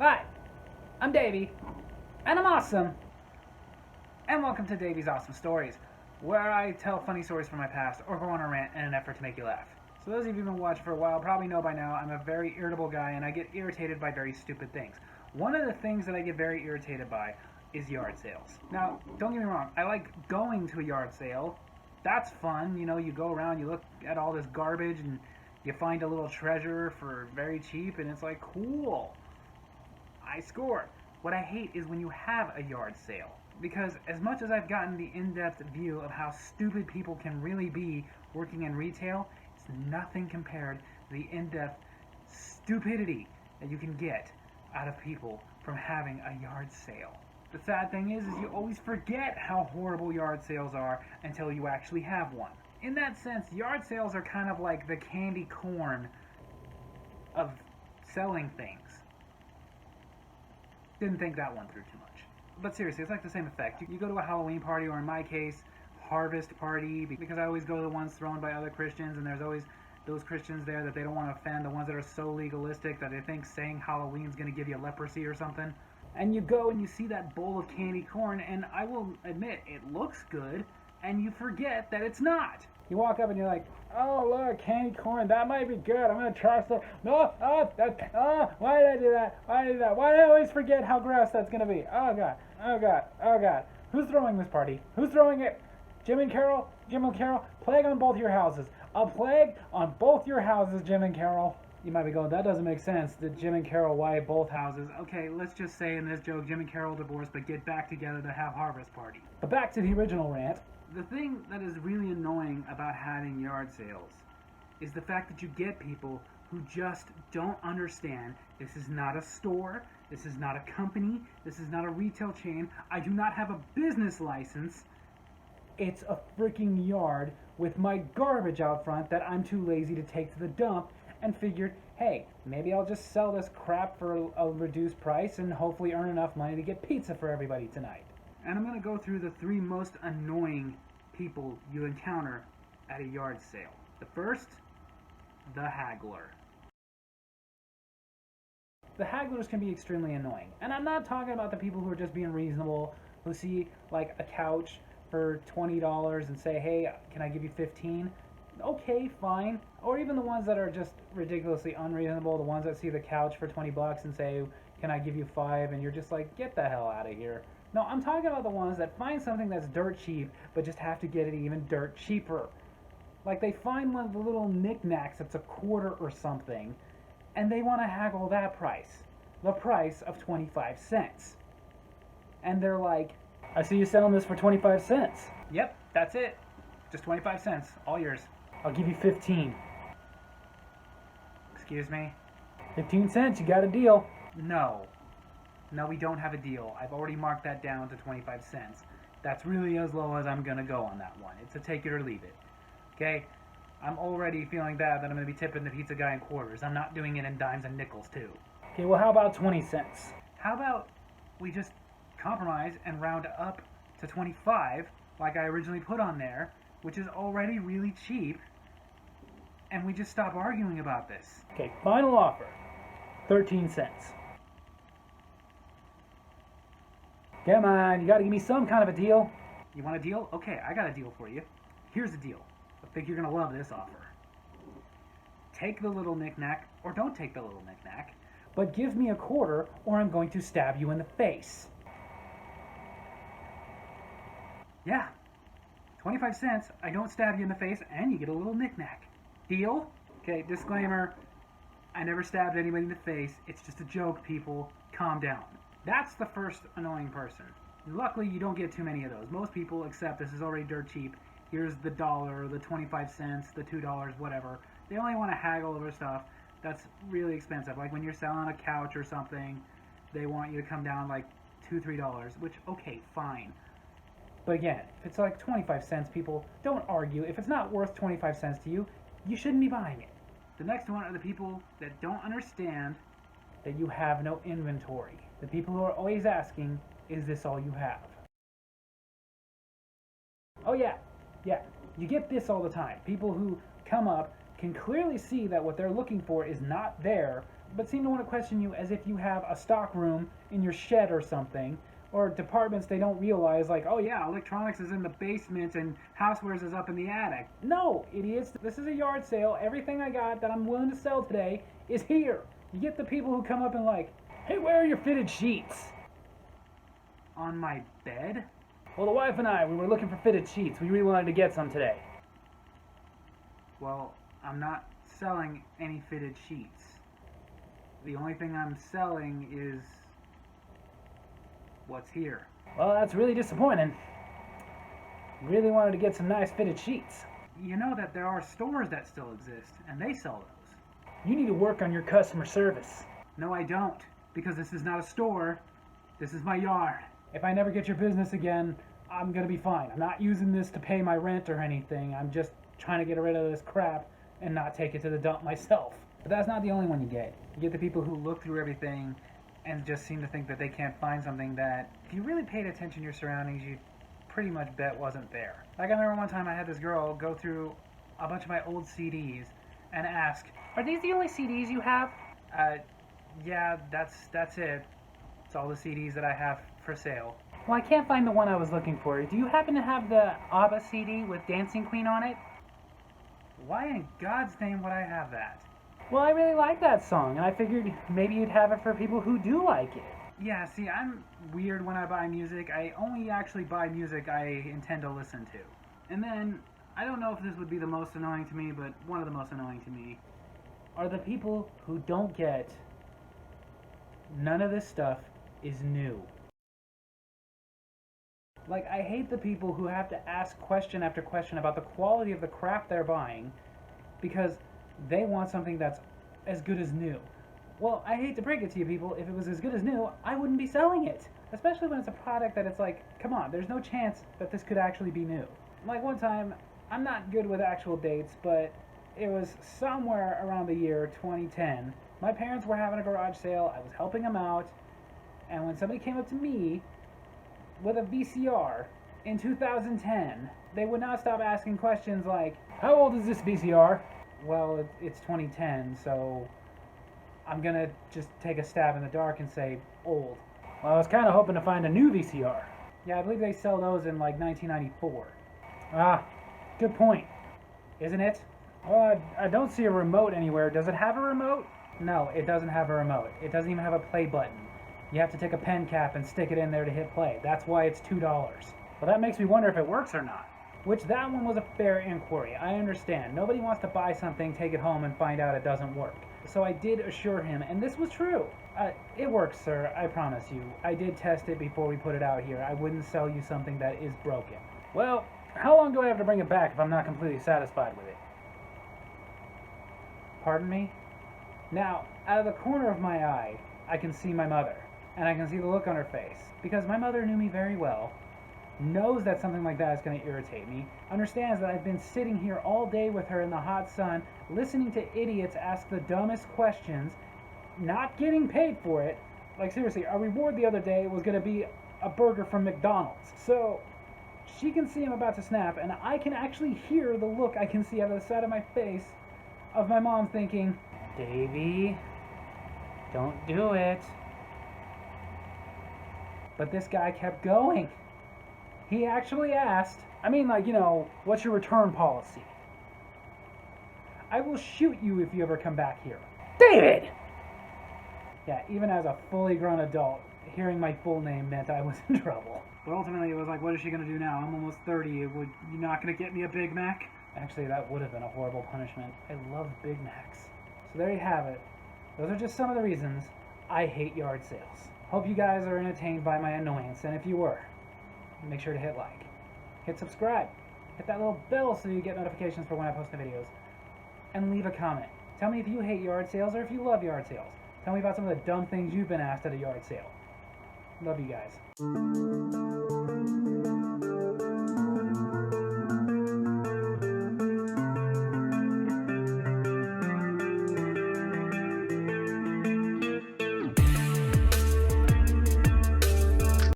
Hi, I'm Davy, and I'm awesome. And welcome to Davy's Awesome Stories, where I tell funny stories from my past or go on a rant in an effort to make you laugh. So those of you who've been watching for a while probably know by now I'm a very irritable guy and I get irritated by very stupid things. One of the things that I get very irritated by is yard sales. Now, don't get me wrong, I like going to a yard sale. That's fun, you go around, you look at all this garbage and you find a little treasure for very cheap and it's like, cool. I scored. What I hate is when you have a yard sale. Because as much as I've gotten the in-depth view of how stupid people can really be working in retail, it's nothing compared to the in-depth stupidity that you can get out of people from having a yard sale. The sad thing is you always forget how horrible yard sales are until you actually have one. In that sense, yard sales are kind of like the candy corn of selling things. Didn't think that one through too much. But seriously, it's like the same effect. You go to a Halloween party, or in my case, harvest party, because I always go to the ones thrown by other Christians, and there's always those Christians there that they don't want to offend, the ones that are so legalistic that they think saying Halloween's going to give you leprosy or something. And you go and you see that bowl of candy corn, and I will admit, it looks good, and you forget that it's not. You walk up and you're like, oh look, candy corn, that might be good. I'm gonna try some. No, why did I do that? Why did I do that? Why do I always forget how gross that's gonna be? Oh god, oh god, oh god. Who's throwing this party? Who's throwing it? Jim and Carol? Jim and Carol? Plague on both your houses. A plague on both your houses, Jim and Carol. You might be going, that doesn't make sense. Did Jim and Carol wipe both houses? Okay, let's just say in this joke, Jim and Carol divorced but get back together to have harvest party. But back to the original rant. The thing that is really annoying about having yard sales is the fact that you get people who just don't understand this is not a store, this is not a company, this is not a retail chain, I do not have a business license. It's a freaking yard with my garbage out front that I'm too lazy to take to the dump and figured, hey, maybe I'll just sell this crap for a reduced price and hopefully earn enough money to get pizza for everybody tonight. And I'm going to go through the 3 most annoying people you encounter at a yard sale. The first, the haggler. The hagglers can be extremely annoying. And I'm not talking about the people who are just being reasonable, who see like a couch for $20 and say, hey, can I give you 15? Okay, fine. Or even the ones that are just ridiculously unreasonable, the ones that see the couch for 20 bucks and say, can I give you 5? And you're just like, get the hell out of here. No, I'm talking about the ones that find something that's dirt cheap, but just have to get it even dirt cheaper. Like they find one of the little knickknacks that's a quarter or something, and they want to haggle that price. The price of 25 cents. And they're like, I see you selling this for 25 cents. Yep, that's it. Just 25 cents, all yours. I'll give you 15. Excuse me? 15 cents, you got a deal. No. No, we don't have a deal. I've already marked that down to 25 cents. That's really as low as I'm going to go on that one. It's a take it or leave it. Okay? I'm already feeling bad that I'm going to be tipping the pizza guy in quarters. I'm not doing it in dimes and nickels, too. Okay, well, how about 20 cents? How about we just compromise and round up to 25, like I originally put on there, which is already really cheap, and we just stop arguing about this. Okay, final offer. 13 cents. Come on, you gotta give me some kind of a deal. You want a deal? Okay, I got a deal for you. Here's the deal. I think you're gonna love this offer. Take the little knick-knack, or don't take the little knick-knack, but give me a quarter, or I'm going to stab you in the face. Yeah, 25 cents, I don't stab you in the face, and you get a little knick-knack. Deal? Okay, disclaimer, I never stabbed anybody in the face. It's just a joke, people. Calm down. That's the first annoying person. Luckily, you don't get too many of those. Most people accept this is already dirt cheap. Here's the dollar, the 25 cents, the $2, whatever. They only want to haggle over stuff that's really expensive. Like when you're selling a couch or something, they want you to come down like $2, $3, which, okay, fine. But again, if it's like 25 cents, people, don't argue. If it's not worth 25 cents to you, you shouldn't be buying it. The next one are the people that don't understand that you have no inventory. The people who are always asking, is this all you have? Oh yeah, you get this all the time. People who come up can clearly see that what they're looking for is not there, but seem to want to question you as if you have a stock room in your shed or something, or departments they don't realize, like, oh yeah, electronics is in the basement and housewares is up in the attic. No, idiots, this is a yard sale. Everything I got that I'm willing to sell today is here. You get the people who come up and like, hey, where are your fitted sheets? On my bed? Well, the wife and I, we were looking for fitted sheets. We really wanted to get some today. Well, I'm not selling any fitted sheets. The only thing I'm selling is what's here. Well, that's really disappointing. Really wanted to get some nice fitted sheets. You know that there are stores that still exist, and they sell those. You need to work on your customer service. No, I don't, because this is not a store. This is my yard. If I never get your business again, I'm gonna be fine. I'm not using this to pay my rent or anything. I'm just trying to get rid of this crap and not take it to the dump myself. But that's not the only one you get. You get the people who look through everything and just seem to think that they can't find something that, if you really paid attention to your surroundings, you'd pretty much bet wasn't there. Like, I remember one time I had this girl go through a bunch of my old CDs and ask, are these the only CDs you have? Yeah, that's it. It's all the CDs that I have for sale. Well, I can't find the one I was looking for. Do you happen to have the ABBA CD with Dancing Queen on it? Why in God's name would I have that? Well, I really like that song, and I figured maybe you'd have it for people who do like it. Yeah, see, I'm weird when I buy music. I only actually buy music I intend to listen to. And then, I don't know if this would be the most annoying to me, but one of the most annoying to me are the people who don't get none of this stuff is new. Like, I hate the people who have to ask question after question about the quality of the crap they're buying because they want something that's as good as new. Well, I hate to break it to you people, if it was as good as new, I wouldn't be selling it. Especially when it's a product that it's like, come on, there's no chance that this could actually be new. Like one time, I'm not good with actual dates, but it was somewhere around the year 2010. My parents were having a garage sale, I was helping them out, and when somebody came up to me with a VCR in 2010, they would not stop asking questions like, how old is this VCR? Well, it's 2010, so I'm gonna just take a stab in the dark and say old. Well, I was kind of hoping to find a new VCR. Yeah, I believe they sell those in like 1994. Ah, good point, isn't it? Well, I don't see a remote anywhere. Does it have a remote? No, it doesn't have a remote. It doesn't even have a play button. You have to take a pen cap and stick it in there to hit play. That's why it's $2. Well, that makes me wonder if it works or not. Which, that one was a fair inquiry. I understand. Nobody wants to buy something, take it home, and find out it doesn't work. So I did assure him, and this was true. It works, sir, I promise you. I did test it before we put it out here. I wouldn't sell you something that is broken. Well, how long do I have to bring it back if I'm not completely satisfied with it? Pardon me? Now, out of the corner of my eye, I can see my mother. And I can see the look on her face. Because my mother knew me very well, knows that something like that is going to irritate me, understands that I've been sitting here all day with her in the hot sun, listening to idiots ask the dumbest questions, not getting paid for it. Like, seriously, our reward the other day was going to be a burger from McDonald's. So, she can see I'm about to snap, and I can actually hear the look I can see out of the side of my face of my mom thinking, Davy, don't do it. But this guy kept going. He actually asked, I mean, like, you know, what's your return policy? I will shoot you if you ever come back here. David! Yeah, even as a fully grown adult, hearing my full name meant I was in trouble. But ultimately it was like, what is she going to do now? I'm almost 30. You not going to get me a Big Mac? Actually, that would have been a horrible punishment. I love Big Macs. So there you have it. Those are just some of the reasons I hate yard sales. Hope you guys are entertained by my annoyance, and if you were, make sure to hit like, hit subscribe, hit that little bell so you get notifications for when I post the videos, and leave a comment. Tell me if you hate yard sales or if you love yard sales. Tell me about some of the dumb things you've been asked at a yard sale. Love you guys.